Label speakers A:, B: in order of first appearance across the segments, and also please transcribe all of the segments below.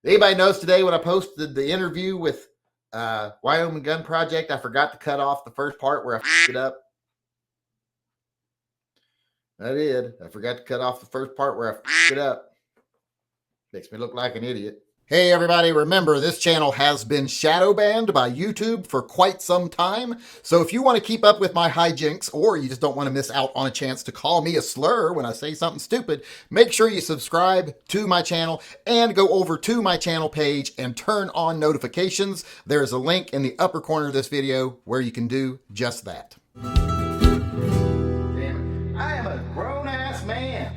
A: Anybody knows today when I posted the interview with Wyoming Gun Project, I forgot to cut off the first part where I f***ed it up. I did. I forgot to cut off the first part where I f***ed it up. Makes me look like an idiot. Hey everybody, remember this channel has been shadow banned by YouTube for quite some time. So if you want to keep up with my hijinks, or you just don't want to miss out on a chance to call me a slur when I say something stupid, make sure you subscribe to my channel and go over to my channel page and turn on notifications. There's a link in the upper corner of this video where you can do just that. Damn, I am a grown-ass man.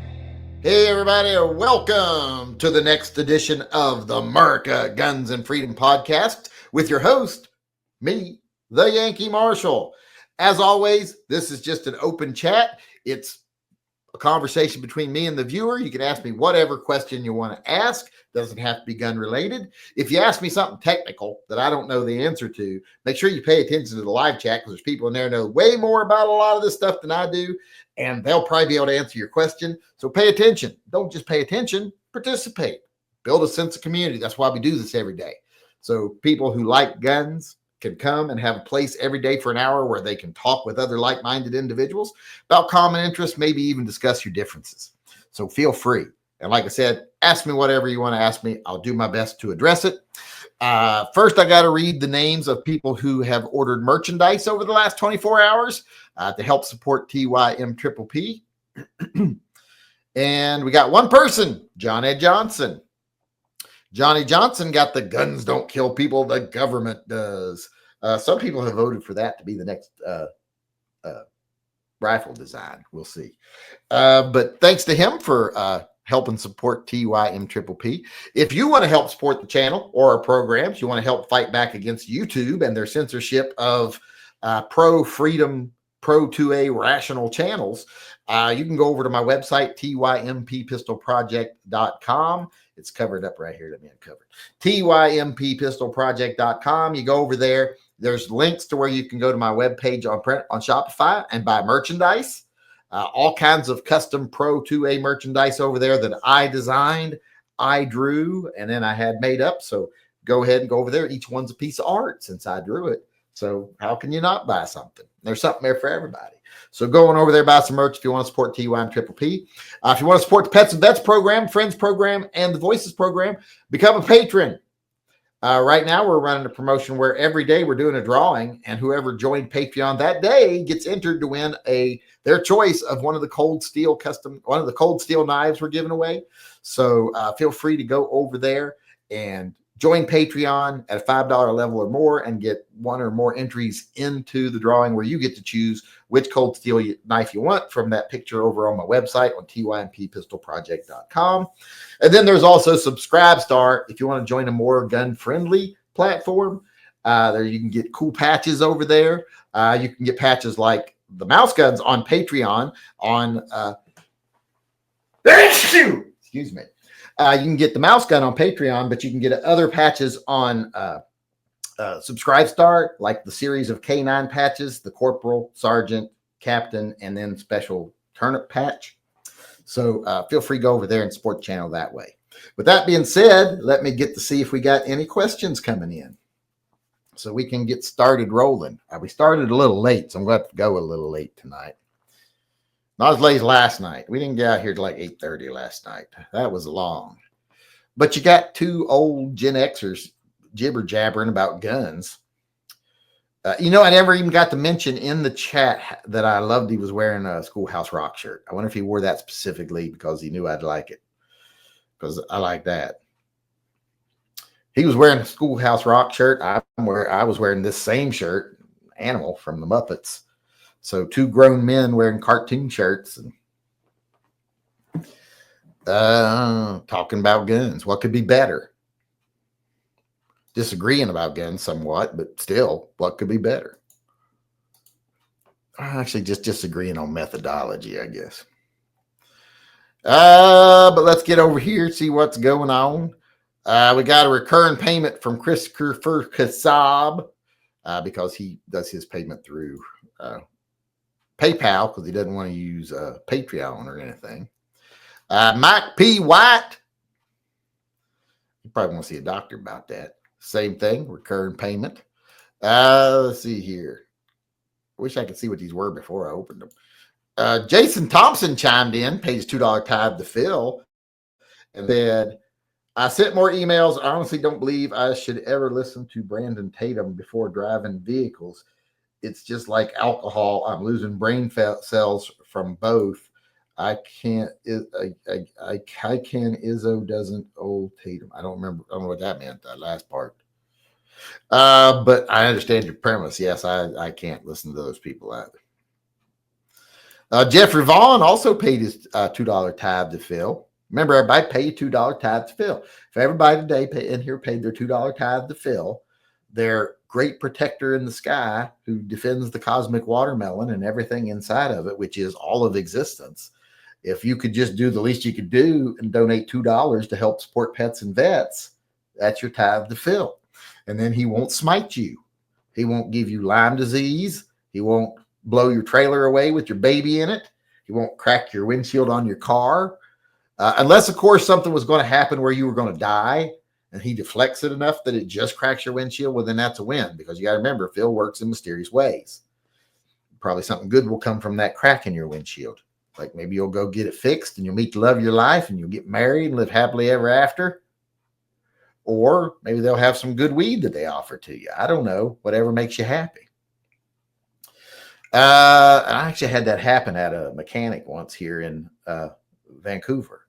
A: Hey everybody, welcome to the next edition of the America Guns and Freedom podcast with your host, me, the Yankee Marshal. As always, this is just an open chat. It's a conversation between me and the viewer. You can ask me whatever question you want to ask. Doesn't have to be gun related. If you ask me something technical that I don't know the answer to, make sure you pay attention to the live chat because there's people in there who know way more about a lot of this stuff than I do, and they'll probably be able to answer your question. So pay attention. Don't just pay attention, participate. Build a sense of community. That's why we do this every day. So people who like guns can come and have a place every day for an hour where they can talk with other like-minded individuals about common interests, maybe even discuss your differences. So feel free. And like I said, ask me whatever you want to ask me. I'll do my best to address it. First, I got to read the names of people who have ordered merchandise over the last 24 hours to help support TYMP. And we got one person, Johnny Johnson. Johnny Johnson got the guns don't kill people, the government does. Some people have voted for that to be the next rifle design. We'll see. But thanks to him for helping support TYMP. If you want to help support the channel or our programs, you want to help fight back against YouTube and their censorship of pro-freedom, pro-2A rational channels, you can go over to my website, tympistolproject.com. It's covered up right here. Let me uncover it. tympistolproject.com. You go over there. There's links to where you can go to my webpage on Shopify and buy merchandise. All kinds of custom Pro 2A merchandise over there that I designed, I drew, and then I had made up. So go ahead and go over there. Each one's a piece of art since I drew it. So how can you not buy something? There's something there for everybody. So go on over there, buy some merch if you want to support TYMP. If you want to support the Pets and Vets program, Friends program, and the Voices program, become a patron. Right now, we're running a promotion where every day we're doing a drawing, and whoever joined Patreon that day gets entered to win their choice of one of the cold steel knives we're giving away. So feel free to go over there and join Patreon at a $5 level or more and get one or more entries into the drawing where you get to choose which cold steel knife you want from that picture over on my website on tympistolproject.com. And then there's also Subscribestar if you want to join a more gun-friendly platform. There you can get cool patches over there. You can get patches like the mouse guns on Patreon on excuse me. You can get the mouse gun on Patreon, but you can get other patches on Subscribestar, like the series of K9 patches, the Corporal, Sergeant, Captain, and then special turnip patch. So feel free to go over there and support the channel that way. With that being said, let me get to see if we got any questions coming in so we can get started rolling. We started a little late, so I'm going to go a little late tonight. Not as late as last night. We didn't get out here till like 8:30 last night. That was long. But you got two old Gen Xers jibber jabbering about guns. I never even got to mention in the chat that I loved he was wearing a Schoolhouse Rock shirt. I wonder if he wore that specifically because he knew I'd like it. Because I like that. He was wearing a Schoolhouse Rock shirt. I was wearing this same shirt, Animal from the Muppets. So two grown men wearing cartoon shirts and talking about guns. What could be better? Disagreeing about guns somewhat, but still, what could be better? Actually, just disagreeing on methodology, I guess. But let's get over here, see what's going on. We got a recurring payment from Christopher Kassab because he does his payment through PayPal because he doesn't want to use Patreon or anything. Mike P. White, You probably want to see a doctor about that. Same thing, recurring payment. Let's see here. Wish I could see what these were before I opened them. Jason Thompson chimed in, paid his $2 tithe to Phil, and said, I sent more emails. I honestly don't believe I should ever listen to Brandon Tatum before driving vehicles. It's just like alcohol. I'm losing brain cells from both. I can't. I can. Izzo doesn't old Tatum. I don't remember. I don't know what that meant. That last part. But I understand your premise. Yes, I can't listen to those people either. Jeffrey Vaughn also paid his $2 tithe to Phil. Remember, everybody pay your $2 tithe to Phil. If everybody today in here paid their $2 tithe to Phil, their great protector in the sky who defends the cosmic watermelon and everything inside of it, which is all of existence. If you could just do the least you could do and donate $2 to help support pets and vets, that's your tithe to Phil. And then he won't smite you. He won't give you Lyme disease. He won't blow your trailer away with your baby in it. He won't crack your windshield on your car. Unless, of course, something was going to happen where you were going to die and he deflects it enough that it just cracks your windshield, well, then that's a win, because you got to remember, Phil works in mysterious ways. Probably something good will come from that crack in your windshield. Like maybe you'll go get it fixed and you'll meet the love of your life and you'll get married and live happily ever after. Or maybe they'll have some good weed that they offer to you. I don't know, whatever makes you happy. I actually had that happen at a mechanic once here in Vancouver.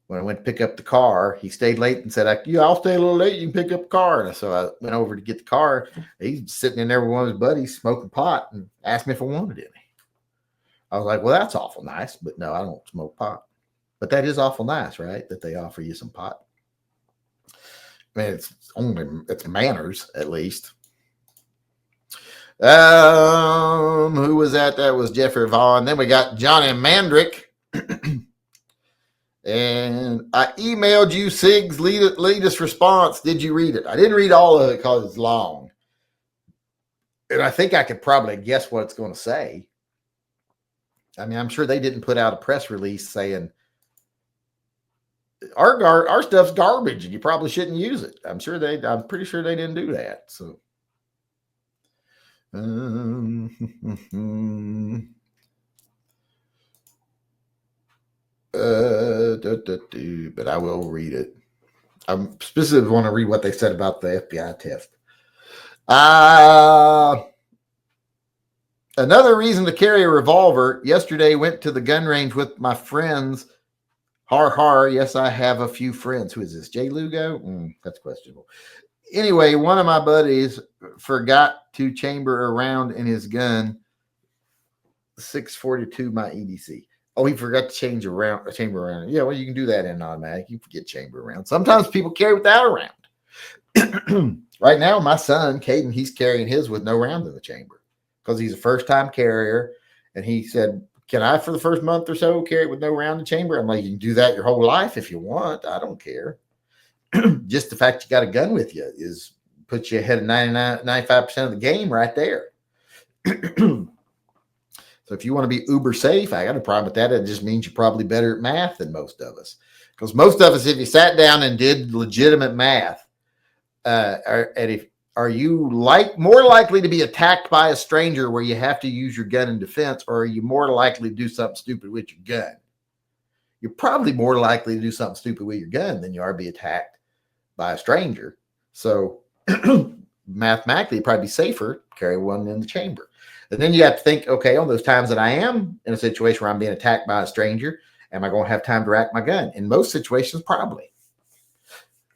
A: When I went to pick up the car, he stayed late and said, I'll stay a little late. You can pick up the car. And so I went over to get the car. He's sitting in there with one of his buddies smoking pot and asked me if I wanted any. I was like, well, that's awful nice. But no, I don't smoke pot. But that is awful nice, right? That they offer you some pot. I mean, it's manners, at least. Who was that? That was Jeffrey Vaughn. Then we got Johnny Mandrick. And I emailed you Sig's latest response. Did you read it? I didn't read all of it because it's long. And I think I could probably guess what it's going to say. I mean, I'm sure they didn't put out a press release saying, our stuff's garbage and you probably shouldn't use it. I'm pretty sure they didn't do that. So, but I will read it. I specifically want to read what they said about the FBI test. Another reason to carry a revolver. Yesterday, went to the gun range with my friends. Har har. Yes, I have a few friends. Who is this? Jay Lugo? That's questionable. Anyway, one of my buddies forgot to chamber a round in his gun. 642 my EDC. Oh, he forgot to chamber around. Yeah, well, you can do that in an automatic. You forget chamber around. Sometimes people carry without a round. Right now, my son, Caden, he's carrying his with no round in the chamber because he's a first-time carrier. And he said, can I, for the first month or so, carry it with no round in chamber? I'm like, you can do that your whole life if you want. I don't care. Just the fact you got a gun with you puts you ahead of 95% of the game right there. So if you want to be uber safe, I got a problem with that. It just means you're probably better at math than most of us. Because most of us, if you sat down and did legitimate math, are you more likely to be attacked by a stranger where you have to use your gun in defense, or are you more likely to do something stupid with your gun? You're probably more likely to do something stupid with your gun than you are be attacked by a stranger. So mathematically, it'd probably be safer to carry one in the chamber. And then you have to think, okay, on those times that I am in a situation where I'm being attacked by a stranger, am I going to have time to rack my gun? In most situations, probably.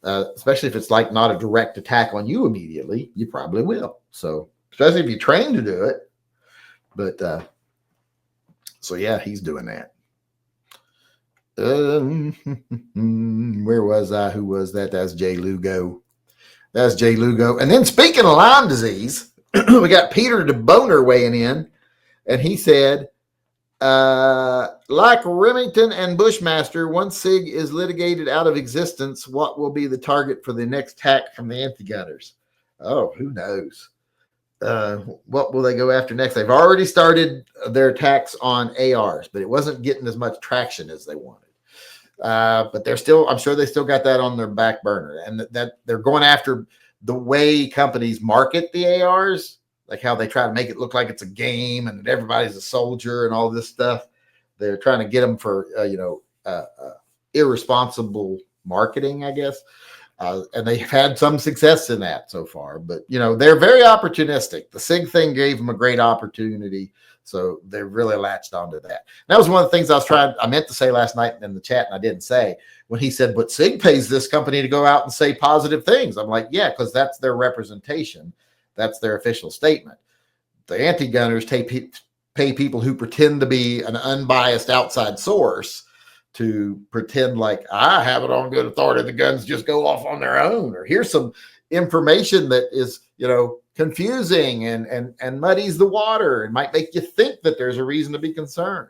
A: Especially if it's like not a direct attack on you immediately, you probably will. So, especially if you're trained to do it. But, so yeah, he's doing that. Where was I? Who was that? That's Jay Lugo. That's Jay Lugo. And then speaking of Lyme disease, we got Peter DeBoner weighing in, and he said, like Remington and Bushmaster, once SIG is litigated out of existence, what will be the target for the next attack from the anti-gunners? Oh, who knows? What will they go after next? They've already started their attacks on ARs, but it wasn't getting as much traction as they wanted. But they're still, I'm sure they still got that on their back burner, and that they're going after the way companies market the ARs, like how they try to make it look like it's a game and that everybody's a soldier and all this stuff. They're trying to get them for, irresponsible marketing, I guess. And they've had some success in that so far, but they're very opportunistic. The Sig thing gave them a great opportunity, so they're really latched onto that. That was one of the things I meant to say last night in the chat, and I didn't say, when he said, but Sig pays this company to go out and say positive things. I'm like, yeah, because that's their representation. That's their official statement. The anti-gunners pay people who pretend to be an unbiased outside source to pretend like I have it on good authority. The guns just go off on their own, or here's some information that is, confusing and muddies the water and might make you think that there's a reason to be concerned.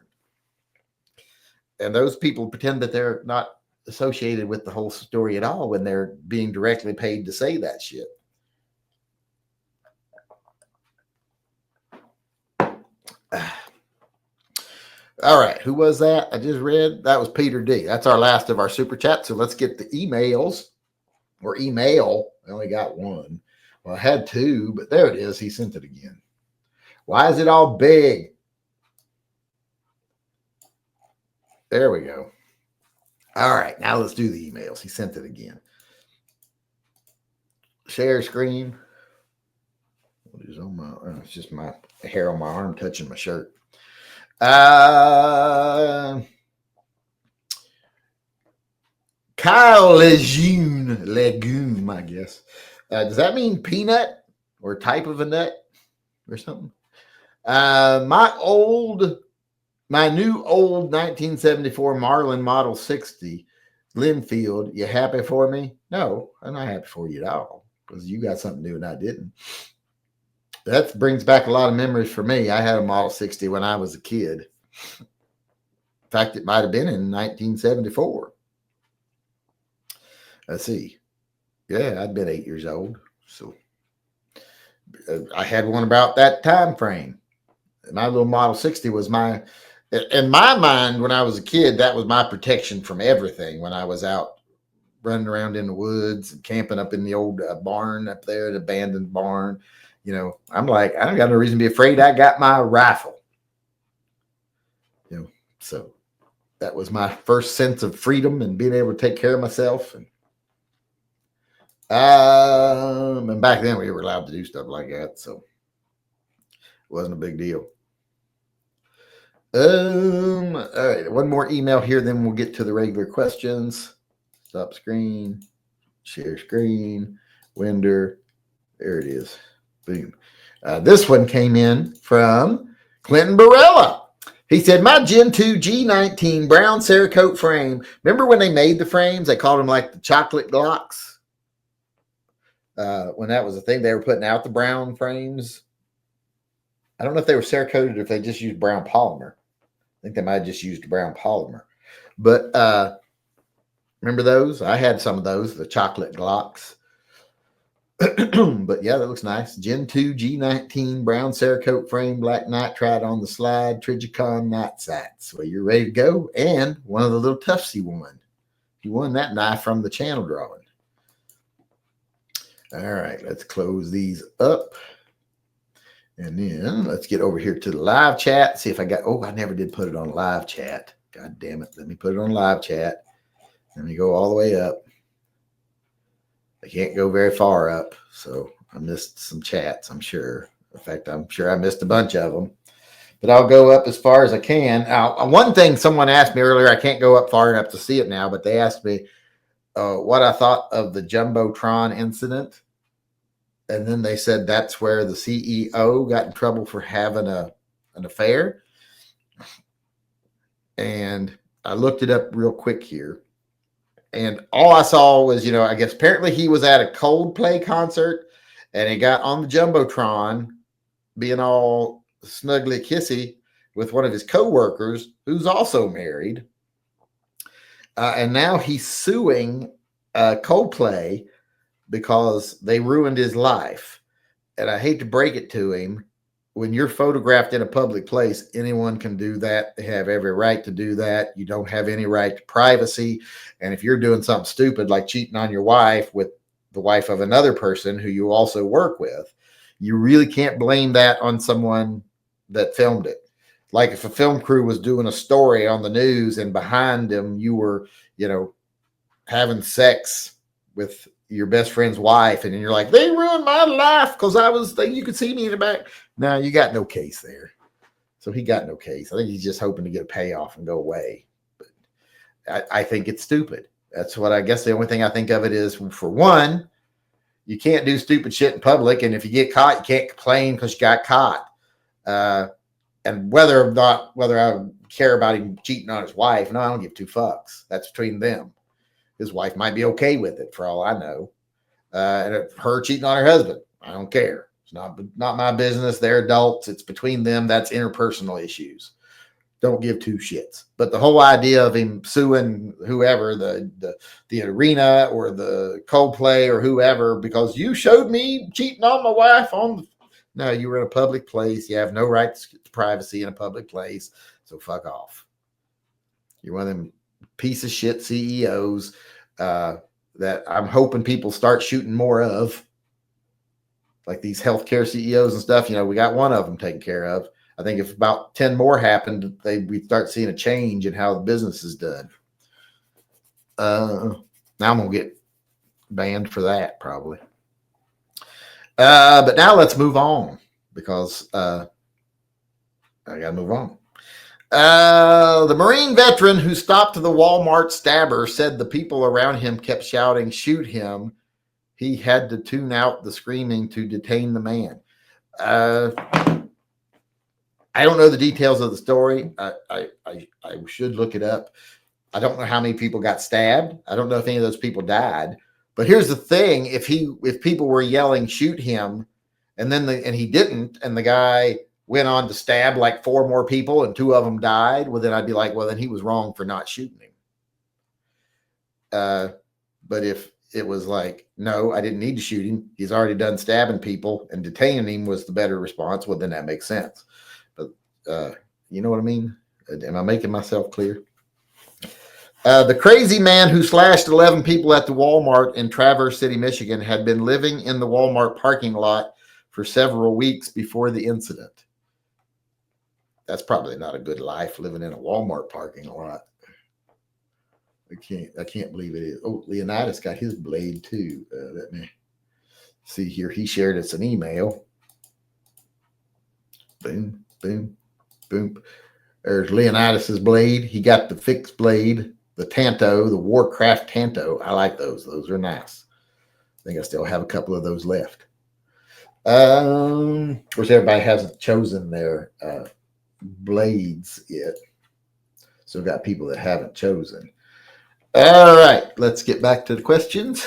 A: And those people pretend that they're not associated with the whole story at all when they're being directly paid to say that shit. All right, who was that I just read? That was Peter D. That's our last of our super chat. So let's get the emails or email. I only got one. Well, I had two, but there it is. He sent it again. Why is it all big? There we go. All right, now let's do the emails. He sent it again. Share screen. What is on my? It's just my hair on my arm touching my shirt. Kyle Legume, I guess. Does that mean peanut or type of a nut or something? My new old 1974 Marlin Model 60 Greenfield. You happy for me? No, I'm not happy for you at all, because you got something new and I didn't. That brings back a lot of memories for me. I had a Model 60 when I was a kid. In fact, it might have been in 1974. Let's see. Yeah, I'd been 8 years old. So I had one about that time frame. My little Model 60 was in my mind, when I was a kid, that was my protection from everything when I was out running around in the woods and camping up in the old barn up there, the abandoned barn. I'm like, I don't got no reason to be afraid. I got my rifle. So that was my first sense of freedom and being able to take care of myself. And back then we were allowed to do stuff like that, so it wasn't a big deal. All right, one more email here, then we'll get to the regular questions. Stop screen, share screen, Winder. There it is. Boom. This one came in from Clinton Barella. He said, my Gen 2 G19 brown Cerakote frame. Remember when they made the frames? They called them like the chocolate Glocks. When that was a thing, they were putting out the brown frames. I don't know if they were Cerakoted or if they just used brown polymer. I think they might have just used brown polymer. But remember those? I had some of those, the chocolate Glocks. But yeah, that looks nice. Gen 2 G19 brown Cerakote frame, black nitride on the slide, Trigicon night sights. Well, you're ready to go. And one of the little tufts he won. He won that knife from the channel drawing. All right, let's close these up. And then let's get over here to the live chat. See if I got, I never did put it on live chat. God damn it. Let me put it on live chat. Let me go all the way up. I can't go very far up, so I missed some chats, I'm sure. In fact, I'm sure I missed a bunch of them. But I'll go up as far as I can. Now, one thing someone asked me earlier, I can't go up far enough to see it now, but they asked me what I thought of the Jumbotron incident. And then they said that's where the CEO got in trouble for having an affair. And I looked it up real quick here. And all I saw was, I guess apparently he was at a Coldplay concert and he got on the Jumbotron being all snuggly kissy with one of his coworkers who's also married. And now he's suing Coldplay because they ruined his life. And I hate to break it to him, when you're photographed in a public place, anyone can do that. They have every right to do that. You don't have any right to privacy. And if you're doing something stupid like cheating on your wife with the wife of another person who you also work with, you really can't blame that on someone that filmed it. Like if a film crew was doing a story on the news and behind them you were, having sex with your best friend's wife, and you're like, they ruined my life because you could see me in the back. No, you got no case there. So he got no case. I think he's just hoping to get a payoff and go away. But I think it's stupid. That's what I guess the only thing I think of it is, for one, you can't do stupid shit in public. And if you get caught, you can't complain because you got caught. And whether I care about him cheating on his wife, no, I don't give two fucks. That's between them. His wife might be okay with it for all I know. And her cheating on her husband, I don't care. It's not my business. They're adults. It's between them. That's interpersonal issues. Don't give two shits. But the whole idea of him suing whoever, the arena or the Coldplay or whoever, because you showed me cheating on my wife no, you were in a public place. You have no right to privacy in a public place. So fuck off. You're one of them piece of shit CEOs that I'm hoping people start shooting more of, like these healthcare CEOs and stuff. We got one of them taken care of. I think if about 10 more happened, we'd start seeing a change in how the business is done. Now I'm going to get banned for that probably. But now let's move on, because I got to move on. The Marine veteran who stopped the Walmart stabber said the people around him kept shouting, "Shoot him." He had to tune out the screaming to detain the man. I don't know the details of the story. I should look it up. I don't know how many people got stabbed. I don't know if any of those people died. But here's the thing: if people were yelling, "Shoot him," and he didn't, and the guy went on to stab like 4 more people and 2 of them died, well, then I'd be like, well, then he was wrong for not shooting him. But if it was like, no, I didn't need to shoot him, he's already done stabbing people, and detaining him was the better response, well, then that makes sense. But you know what I mean? Am I making myself clear? The crazy man who slashed 11 people at the Walmart in Traverse City, Michigan, had been living in the Walmart parking lot for several weeks before the incident. That's probably not a good life, living in a Walmart parking lot. I can't believe it is. Oh, Leonidas got his blade too. Let me see here. He shared us an email. Boom, boom, boom. There's Leonidas's blade. He got the fixed blade, the Tanto, the Warcraft Tanto. I like those. Those are nice. I think I still have a couple of those left. Of course, everybody hasn't chosen their blades yet. So we've got people that haven't chosen. All right, let's get back to the questions.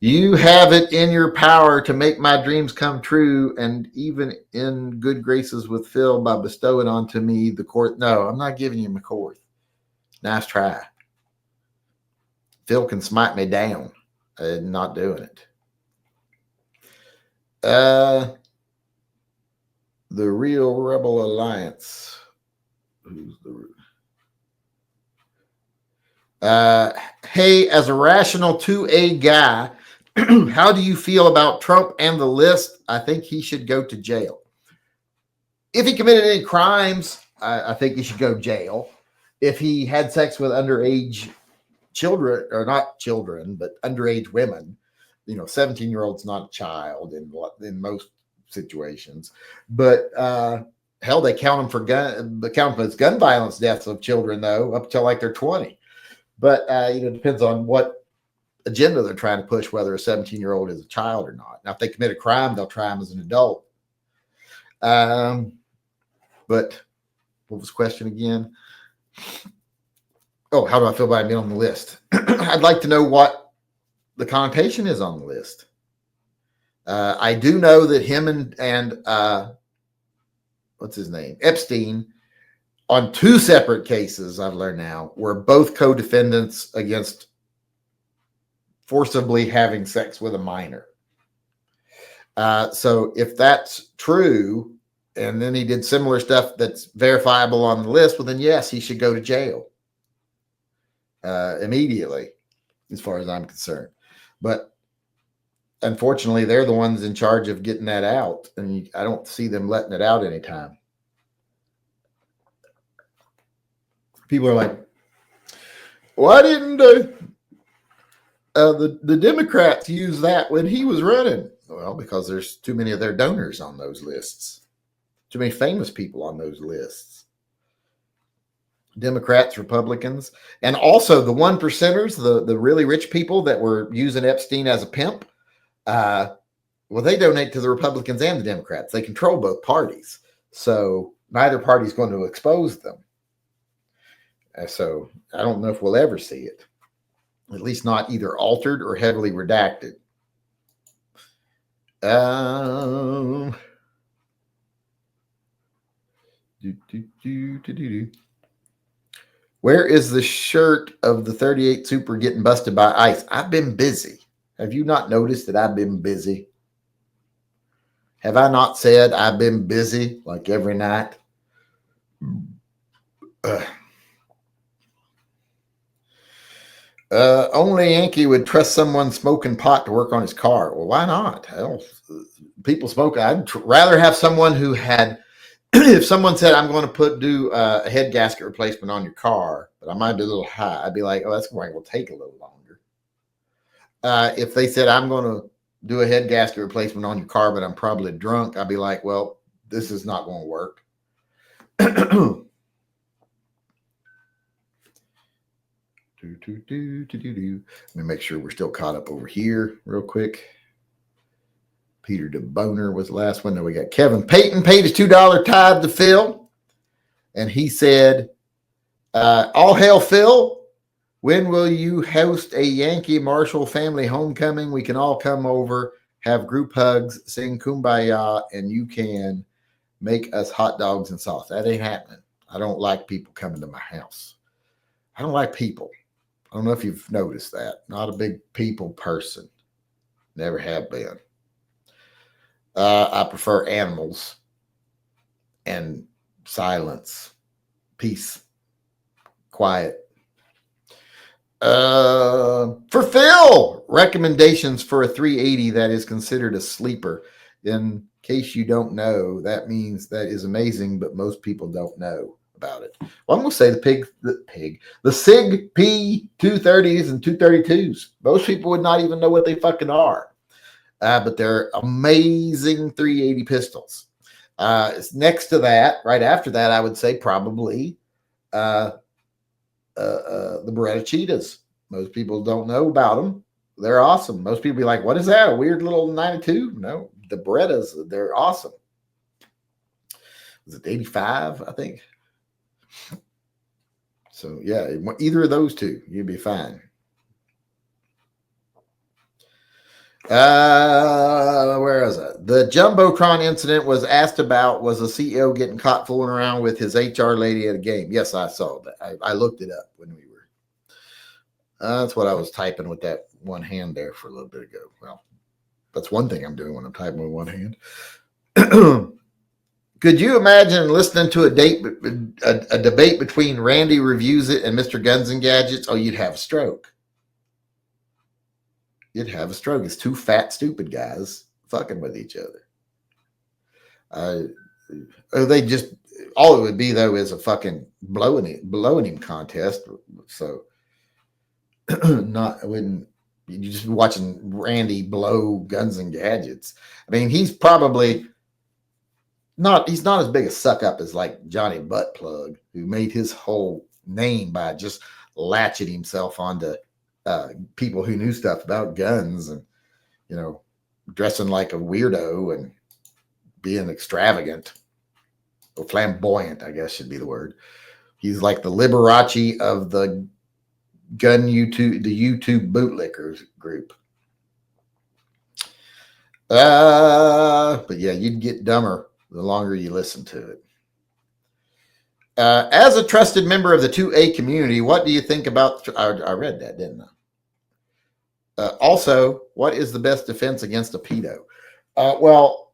A: You have it in your power to make my dreams come true, and even in good graces with Phil by bestowing onto me the court. No, I'm not giving you McCord. Nice try. Phil can smite me down. I'm not doing it. The Real Rebel Alliance. Who's the hey, as a rational 2A guy, how do you feel about Trump and the list? I think he should go to jail. If he committed any crimes, I think he should go to jail. If he had sex with underage children, or not children, but underage women, 17-year-old's not a child in most situations. But hell, they count them as gun violence deaths of children, though, up till like they're 20. But it depends on what agenda they're trying to push, whether a 17-year-old is a child or not. Now, if they commit a crime, they'll try him as an adult. But what was the question again? Oh, how do I feel about being on the list? I'd like to know what the connotation is on the list. I do know that him and what's his name? Epstein, on 2 separate cases, I've learned now, were both co-defendants against forcibly having sex with a minor. So if that's true, and then he did similar stuff that's verifiable on the list, well, then yes, he should go to jail immediately, as far as I'm concerned. But unfortunately, they're the ones in charge of getting that out, and I don't see them letting it out anytime. People are like, why didn't the Democrats use that when he was running? Well, because there's too many of their donors on those lists. Too many famous people on those lists. Democrats, Republicans, and also the 1%ers, the really rich people that were using Epstein as a pimp. Well, they donate to the Republicans and the Democrats. They control both parties. So neither party is going to expose them. So I don't know if we'll ever see it. At least not either altered or heavily redacted. Where is the shirt of the 38 Super getting busted by ICE? I've been busy. Have you not noticed that I've been busy? Have I not said I've been busy like every night? Only Yankee would trust someone smoking pot to work on his car. Well, why not? Hell, people smoke. I'd rather have someone who had, if someone said, I'm going to do a head gasket replacement on your car, but I might be a little high, I'd be like, oh, that's going to take a little longer. If they said, I'm going to do a head gasket replacement on your car, but I'm probably drunk, I'd be like, well, this is not going to work. Let me make sure we're still caught up over here real quick. Peter DeBoner was the last one. Then we got Kevin Payton paid his $2 tithe to Phil. And he said, all hail Phil. When will you host a Yankee Marshall family homecoming? We can all come over, have group hugs, sing Kumbaya, and you can make us hot dogs and sauce. That ain't happening. I don't like people coming to my house. I don't like people. I don't know if you've noticed that. Not a big people person. Never have been. I prefer animals and silence, peace, quiet. For Phil, recommendations for a 380 that is considered a sleeper. In case you don't know, that means that is amazing, but most people don't know about it. Well, I'm going to say the Sig P230s and 232s. Most people would not even know what they fucking are. But they're amazing 380 pistols. Next to that, right after that, I would say probably the Beretta Cheetahs. Most people don't know about them. They're awesome. Most people be like, what is that? A weird little 92? No, the Berettas, they're awesome. Was it 85, I think? So, yeah, either of those two, you'd be fine. Where is it? The Jumbotron incident was asked about. Was the CEO getting caught fooling around with his HR lady at a game? Yes, I saw that. I looked it up when we were. That's what I was typing with that one hand there for a little bit ago. Well, that's one thing I'm doing when I'm typing with one hand. Could you imagine listening to a debate between Randy Reviews It and Mr. Guns and Gadgets? Oh, you'd have a stroke. You'd have a stroke. It's two fat, stupid guys fucking with each other. They just, all it would be though is a fucking blowing him contest. So you're just watching Randy blow Guns and Gadgets. I mean, he's probably he's not as big a suck up as like Johnny Buttplug, who made his whole name by just latching himself onto people who knew stuff about guns and, dressing like a weirdo and being extravagant or flamboyant, I guess should be the word. He's like the Liberace of the the YouTube bootlickers group. But yeah, you'd get dumber the longer you listen to it. As a trusted member of the 2A community, what do you think about, I read that, didn't I? Also, what is the best defense against a pedo? Well,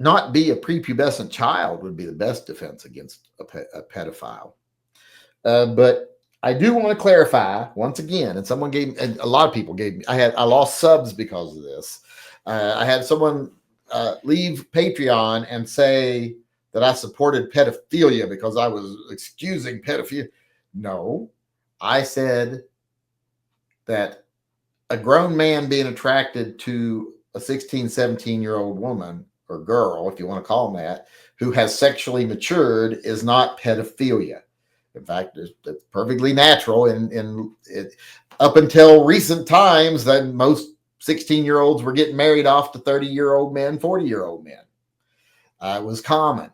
A: not be a prepubescent child would be the best defense against a pedophile. But I do want to clarify once again, and someone gave, and a lot of people gave me, I lost subs because of this. I had someone leave Patreon and say that I supported pedophilia because I was excusing pedophilia. No, I said that a grown man being attracted to a 16, 17-year-old woman or girl, if you want to call them that, who has sexually matured is not pedophilia. In fact, it's perfectly natural. And up until recent times, that most 16-year-olds were getting married off to 30-year-old men, 40-year-old men. It was common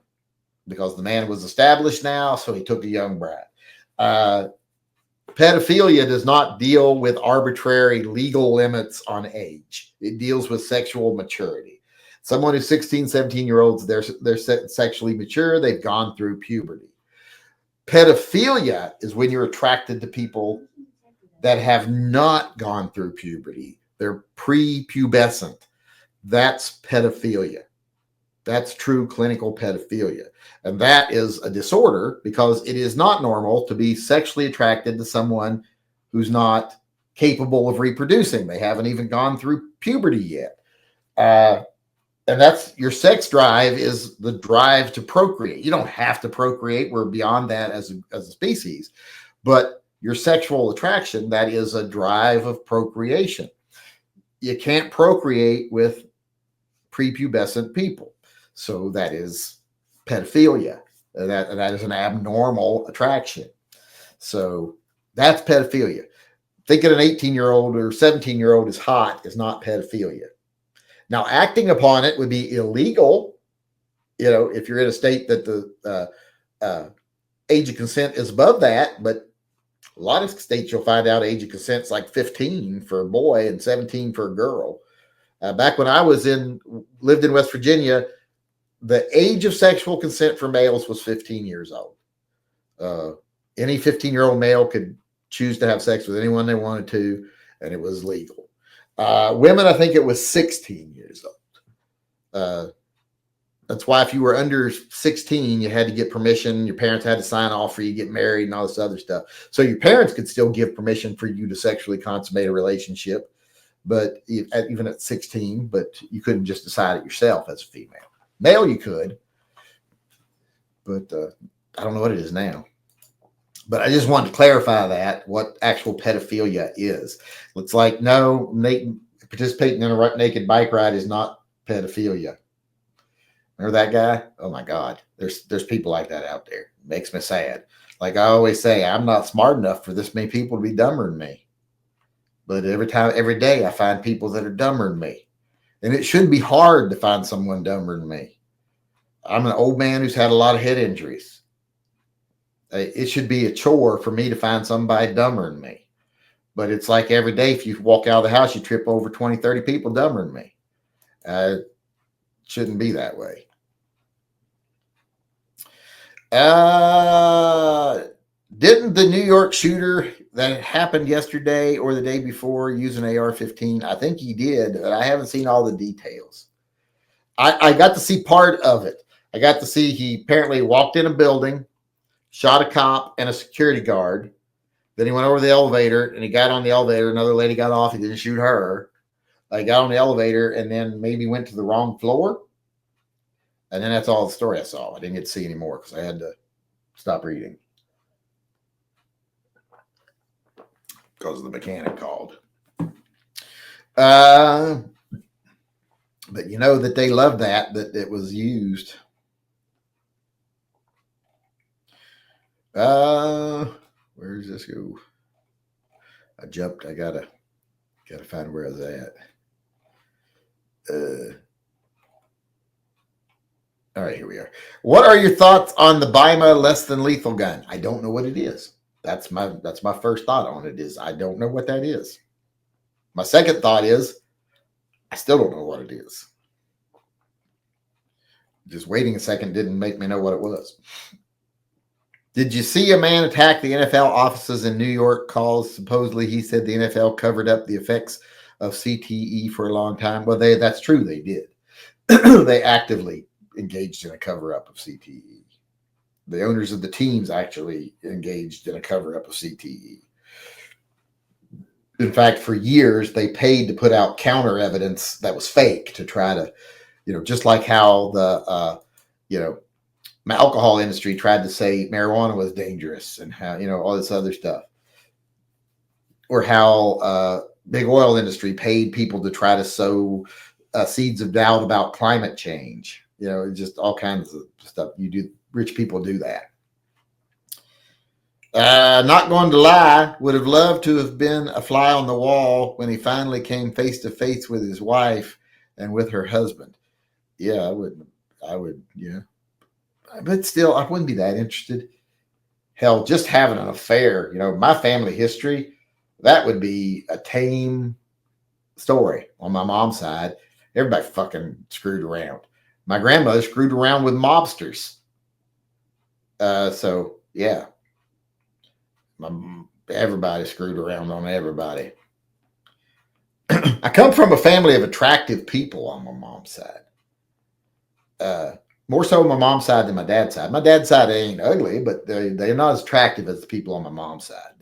A: because the man was established now, so he took a young bride. Pedophilia does not deal with arbitrary legal limits on age. It deals with sexual maturity. Someone who's 16, 17-year-olds, they're sexually mature. They've gone through puberty. Pedophilia is when you're attracted to people that have not gone through puberty. They're prepubescent. That's pedophilia. That's true clinical pedophilia. And that is a disorder because it is not normal to be sexually attracted to someone who's not capable of reproducing. They haven't even gone through puberty yet. And that's your sex drive is the drive to procreate. You don't have to procreate. We're beyond that as a species. But your sexual attraction, that is a drive of procreation. You can't procreate with prepubescent people. So that is pedophilia. That is an abnormal attraction. So that's pedophilia. Thinking an 18-year-old or 17-year-old is hot is not pedophilia. Now, acting upon it would be illegal, if you're in a state that the age of consent is above that. But a lot of states you'll find out age of consent is like 15 for a boy and 17 for a girl. Back when I lived in West Virginia, the age of sexual consent for males was 15 years old. Any 15-year-old male could choose to have sex with anyone they wanted to, and it was legal. Women, I think it was 16 years old. That's why if you were under 16, you had to get permission. Your parents had to sign off for you to get married and all this other stuff. So your parents could still give permission for you to sexually consummate a relationship, but even at 16, but you couldn't just decide it yourself as a female. Male, you could, but I don't know what it is now. But I just wanted to clarify that, what actual pedophilia is. It's like, no, participating in a naked bike ride is not pedophilia. Remember that guy? Oh my God. There's people like that out there. It makes me sad. Like I always say, I'm not smart enough for this many people to be dumber than me. But every day I find people that are dumber than me. And it shouldn't be hard to find someone dumber than me. I'm an old man who's had a lot of head injuries. It should be a chore for me to find somebody dumber than me. But it's like every day, if you walk out of the house, you trip over 20, 30 people dumber than me. It shouldn't be that way. Didn't the New York shooter that happened yesterday or the day before use an AR-15? I think he did, but I haven't seen all the details. I got to see part of it. I got to see he apparently walked in a building, shot a cop and a security guard. Then he went over the elevator and he got on the elevator. Another lady got off. He didn't shoot her. He got on the elevator and then maybe went to the wrong floor. And then that's all the story I saw. I didn't get to see any more because I had to stop reading because the mechanic called. But you know that they love that it was used. Where does this go? I jumped. I gotta find where I was at. All right, here we are. What are your thoughts on the BIMA less than lethal gun? I don't know what it is. That's my first thought on it is I don't know what that is. My second thought is I still don't know what it is. Just waiting a second didn't make me know what it was. Did you see a man attack the NFL offices in New York? Calls supposedly he said the NFL covered up the effects of CTE for a long time. Well, that's true. They did. They actively engaged in a cover-up of CTE. The owners of the teams actually engaged in a cover-up of CTE. In fact, for years, they paid to put out counter evidence that was fake to try to, just like how the, alcohol industry tried to say marijuana was dangerous and how, all this other stuff. Or how big oil industry paid people to try to sow seeds of doubt about climate change. Just all kinds of stuff. Rich people do that. Not going to lie, would have loved to have been a fly on the wall when he finally came face to face with his wife and with her husband. Yeah, I would, yeah. But still, I wouldn't be that interested. Hell, just having an affair, my family history, that would be a tame story on my mom's side. Everybody fucking screwed around. My grandmother screwed around with mobsters. So, yeah. Everybody screwed around on everybody. I come from a family of attractive people on my mom's side. More so on my mom's side than my dad's side. My dad's side ain't ugly, but they're not as attractive as the people on my mom's side.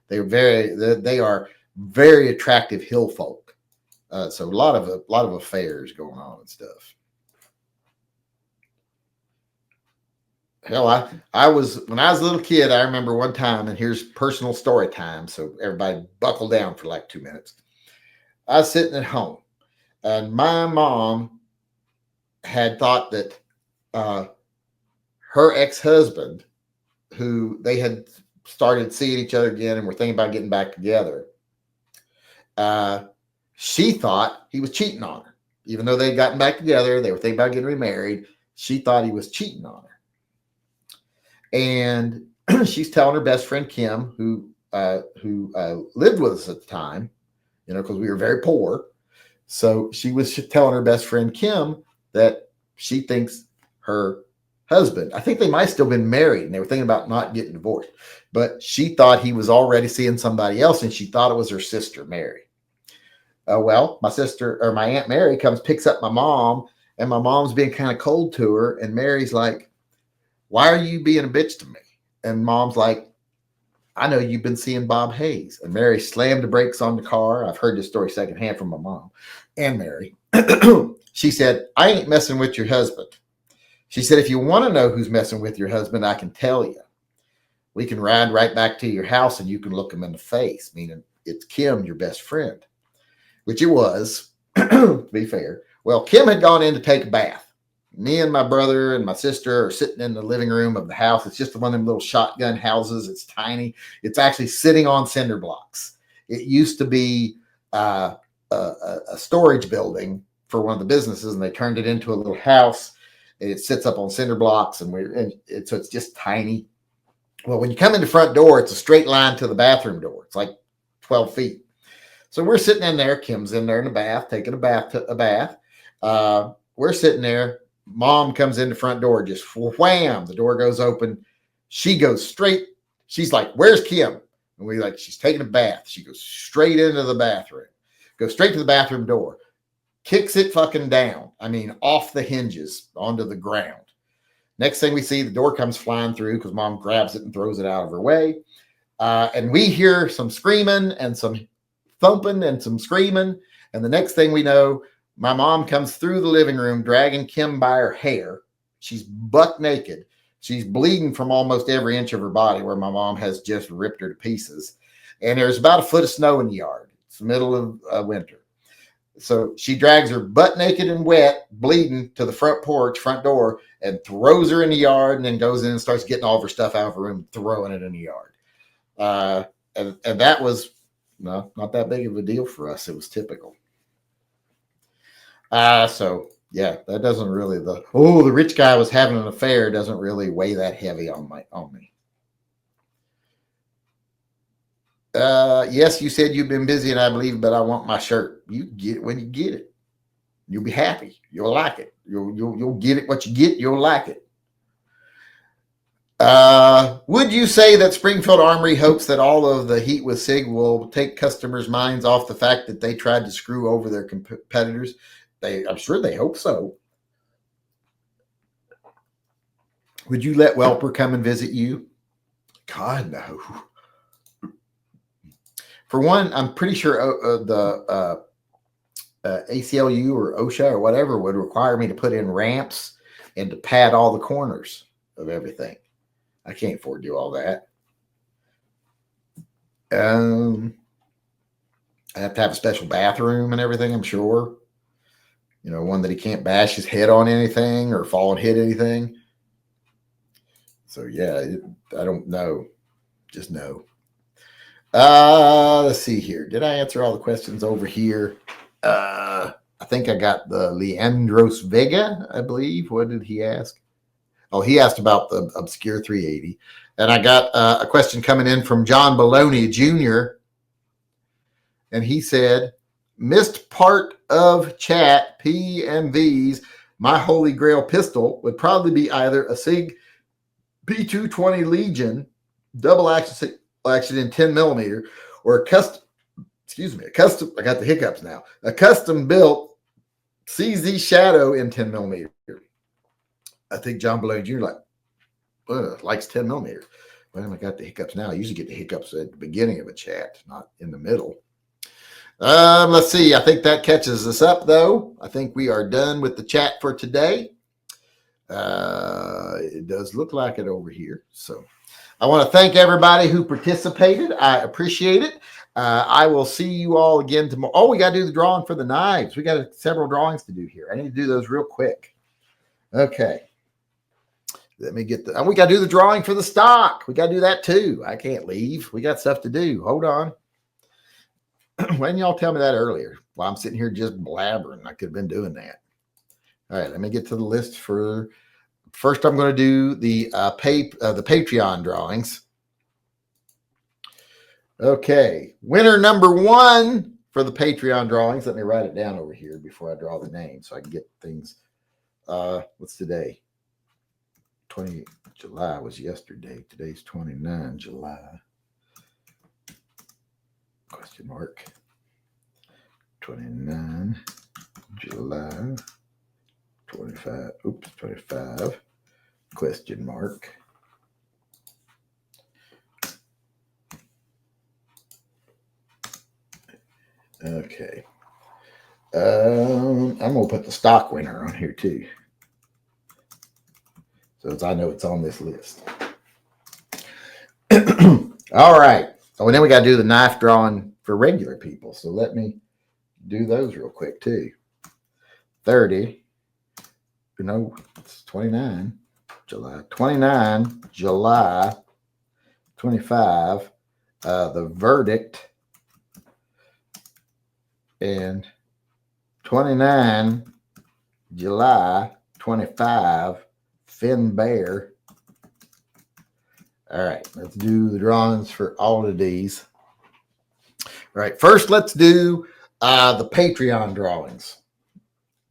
A: They are very attractive hill folk. So a lot of affairs going on and stuff. Hell, I was when I was a little kid. I remember one time, and here's personal story time. So everybody buckle down for like 2 minutes. I was sitting at home, and my mom had thought that her ex-husband, who they had started seeing each other again and were thinking about getting back together, she thought he was cheating on her. Even though they'd gotten back together, they were thinking about getting remarried. She thought he was cheating on her. And she's telling her best friend, Kim, who lived with us at the time, because we were very poor. So she was telling her best friend, Kim, that she thinks her husband, I think they might have still been married and they were thinking about not getting divorced, but she thought he was already seeing somebody else, and she thought it was her sister, Mary. Well, my sister or my Aunt Mary picks up my mom, and my mom's being kind of cold to her. And Mary's like, "Why are you being a bitch to me?" And mom's like, "I know you've been seeing Bob Hayes." And Mary slammed the brakes on the car. I've heard this story secondhand from my mom and Mary. She said, "I ain't messing with your husband." She said, "If you want to know who's messing with your husband, I can tell you. We can ride right back to your house and you can look him in the face," meaning it's Kim, your best friend, which it was, to be fair. Well, Kim had gone in to take a bath. Me and my brother and my sister are sitting in the living room of the house. It's just one of them little shotgun houses. It's tiny. It's actually sitting on cinder blocks. It used to be a storage building for one of the businesses, and they turned it into a little house. It sits up on cinder blocks, so it's just tiny. Well, when you come in the front door, it's a straight line to the bathroom door. It's like 12 feet. So we're sitting in there. Kim's in there in the bath, taking a bath. We're sitting there. Mom comes in the front door, just wham, the door goes open. She goes straight. She's like, "Where's Kim?" And we like, she's taking a bath. She goes straight into the bathroom, goes straight to the bathroom door, kicks it fucking down. I mean, off the hinges onto the ground. Next thing we see, the door comes flying through because mom grabs it and throws it out of her way. And we hear some screaming and some thumping and some screaming. And the next thing we know, my mom comes through the living room, dragging Kim by her hair. She's buck naked. She's bleeding from almost every inch of her body, where my mom has just ripped her to pieces. And there's about a foot of snow in the yard. It's the middle of winter. So she drags her butt naked and wet, bleeding, to the front door, and throws her in the yard, and then goes in and starts getting all of her stuff out of her room, throwing it in the yard. And that was not that big of a deal for us. It was typical. So yeah, that doesn't really the rich guy was having an affair doesn't really weigh that heavy on me. Yes, you said you've been busy, and I believe, but I want my shirt. You get it when you get it. You'll be happy. You'll like it. You'll get it what you get. You'll like it. Would you say that Springfield Armory hopes that all of the heat with Sig will take customers' minds off the fact that they tried to screw over their competitors? I'm sure they hope so. Would you let Welper come and visit you? God, no. For one, I'm pretty sure the ACLU or OSHA or whatever would require me to put in ramps and to pad all the corners of everything. I can't afford to do all that. I have to have a special bathroom and everything, I'm sure. You know, one that he can't bash his head on anything or fall and hit anything. So, yeah, I don't know. Just no. Let's see here. Did I answer all the questions over here? I think I got the Leandros Vega, I believe. What did he ask? Oh, he asked about the Obscure 380. And I got a question coming in from John Baloney Jr., and he said, missed part of chat, PMVs, my holy grail pistol would probably be either a Sig P220 Legion double action in 10 millimeter or a custom, I got the hiccups now, a custom built CZ Shadow in 10 millimeter. I think John Baloney Jr. likes 10 millimeter. Well, I got the hiccups now. I usually get the hiccups at the beginning of a chat, not in the middle. Let's see. I think that catches us up, though. I think we are done with the chat for today. It does look like it over here. So I want to thank everybody who participated. I appreciate it. I will see you all again tomorrow. Oh, we got to do the drawing for the knives. We got several drawings to do here. I need to do those real quick. Okay. Let me get we got to do the drawing for the stock. We got to do that too. I can't leave. We got stuff to do. Hold on. Why didn't y'all tell me that earlier? Well, I'm sitting here just blabbering. I could have been doing that. All right, let me get to the list for. First, I'm going to do the Patreon drawings. Okay, winner number 1 for the Patreon drawings. Let me write it down over here before I draw the name so I can get things. What's today? 20 July was yesterday. Today's 29 July. Question mark. 29 July 25. Oops, 25. Question mark. Okay. I'm gonna put the stock winner on here too, so as I know it's on this list. All right. Oh, and then we got to do the knife drawing for regular people. So let me do those real quick too. 30. You know, it's 29 July. 29 July 25. The verdict. And 29 July 25. Finn Bear. All right, let's do the drawings for all of these. All right, first let's do the Patreon drawings.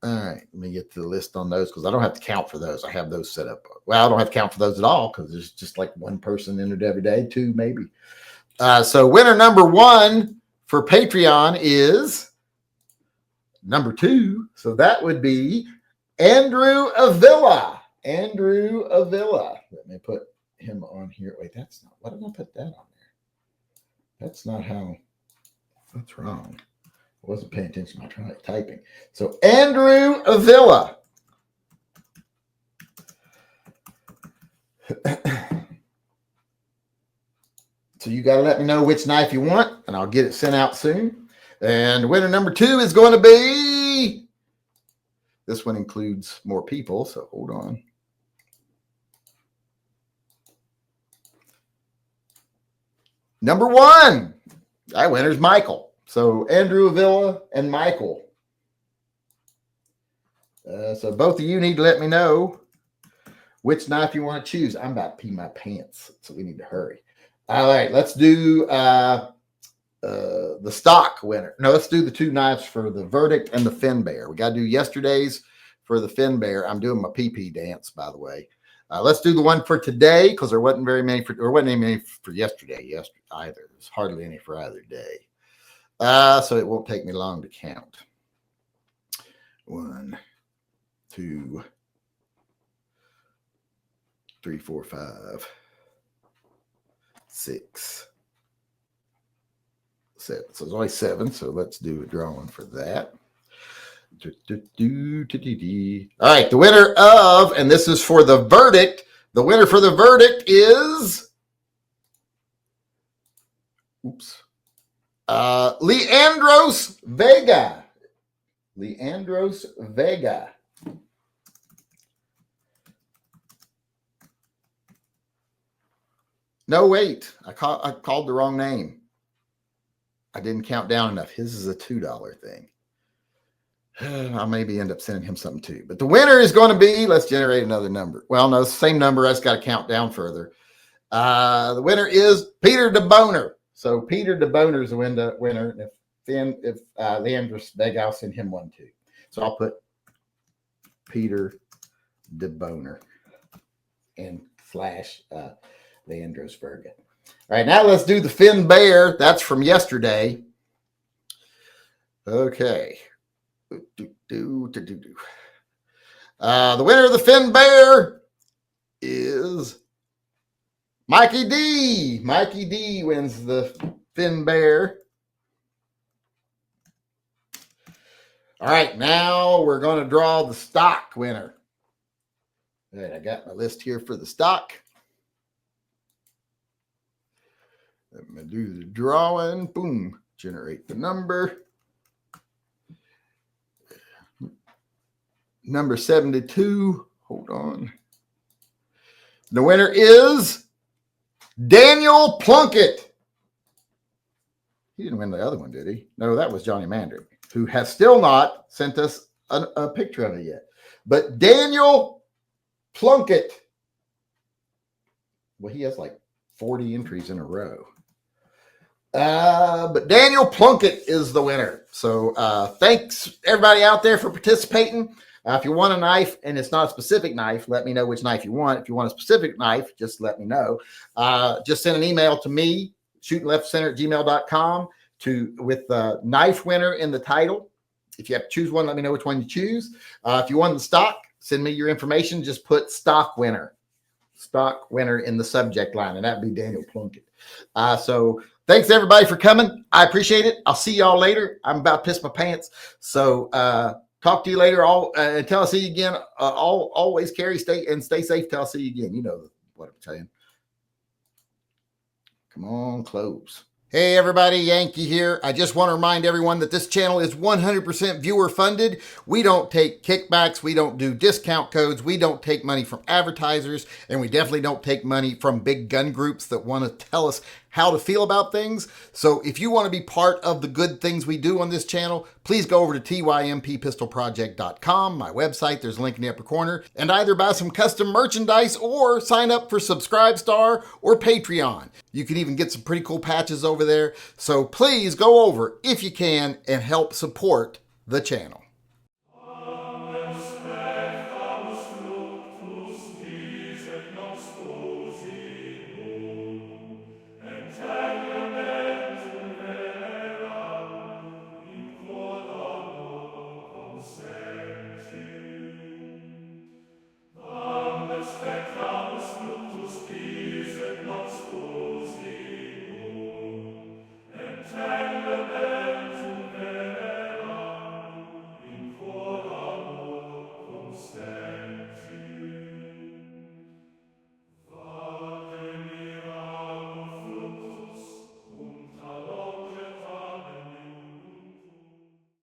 A: All right, let me get to the list on those because I don't have to count for those. I have those set up. Well, I don't have to count for those at all because there's just like one person entered every day, 2 maybe. So winner number 1 for Patreon is number 2. So that would be Andrew Avila. Andrew Avila. Let me put him on here. Wait, that's not. Why did I put that on there? That's not how. That's wrong. I wasn't paying attention to my typing. So Andrew Avila. So you got to let me know which knife you want, and I'll get it sent out soon. And winner number 2 is going to be. This one includes more people, so hold on. Number 1, that winner's Michael. So Andrew Avila and Michael. So both of you need to let me know which knife you want to choose. I'm about to pee my pants, so we need to hurry. All right, let's do the stock winner. No, let's do the 2 knives for the verdict and the Finn Bear. We got to do yesterday's for the Finn Bear. I'm doing my pee dance, by the way. Let's do the one for today because there wasn't very many wasn't any many for yesterday either. There's hardly any for either day. So it won't take me long to count. 1, 2, 3, 4, 5, 6, 7. So there's only 7. So let's do a drawing for that. All right, the winner of, and this is for the verdict, the winner for the verdict is, Leandros Vega. Leandros Vega. No, wait, I called the wrong name. I didn't count down enough. His is a $2 thing. I'll maybe end up sending him something too. But the winner is going to be, let's generate another number. Well, no, same number. I just got to count down further. The winner is Peter DeBoner. So Peter DeBoner is the winner. And if Leandros Vega, I'll send him one too. So I'll put Peter DeBoner and slash Leandros Vega. All right, now let's do the Finn Bear. That's from yesterday. Okay. The winner of the Finn Bear is Mikey D. Mikey D wins the Finn Bear. All right, now we're going to draw the stock winner. All right, I got my list here for the stock. Let me do the drawing. Boom. Generate the number. Number 72. Hold on. The winner is Daniel Plunkett. He didn't win the other one, did he? No, that was Johnny Mandrick, who has still not sent us a picture of it yet. But Daniel Plunkett. Well, he has like 40 entries in a row. But Daniel Plunkett is the winner. So thanks everybody out there for participating. If you want a knife and it's not a specific knife, let me know which knife you want. If you want a specific knife, just let me know. Just send an email to me, shootingleftcenter@gmail.com with the knife winner in the title. If you have to choose one, let me know which one you choose. If you want the stock, send me your information. Just put stock winner in the subject line, and that'd be Daniel Plunkett. So thanks everybody for coming. I appreciate it. I'll see y'all later. I'm about to piss my pants. So talk to you later. Until I see you again. Always stay safe till I see you again. You know what I'm saying. Come on, close. Hey everybody, Yankee here. I just want to remind everyone that this channel is 100% viewer funded. We don't take kickbacks. We don't do discount codes. We don't take money from advertisers. And we definitely don't take money from big gun groups that want to tell us how to feel about things. So if you want to be part of the good things we do on this channel, please go over to tympistolproject.com, my website. There's a link in the upper corner, and either buy some custom merchandise or sign up for Subscribestar or Patreon. You can even get some pretty cool patches over there. So please go over if you can and help support the channel.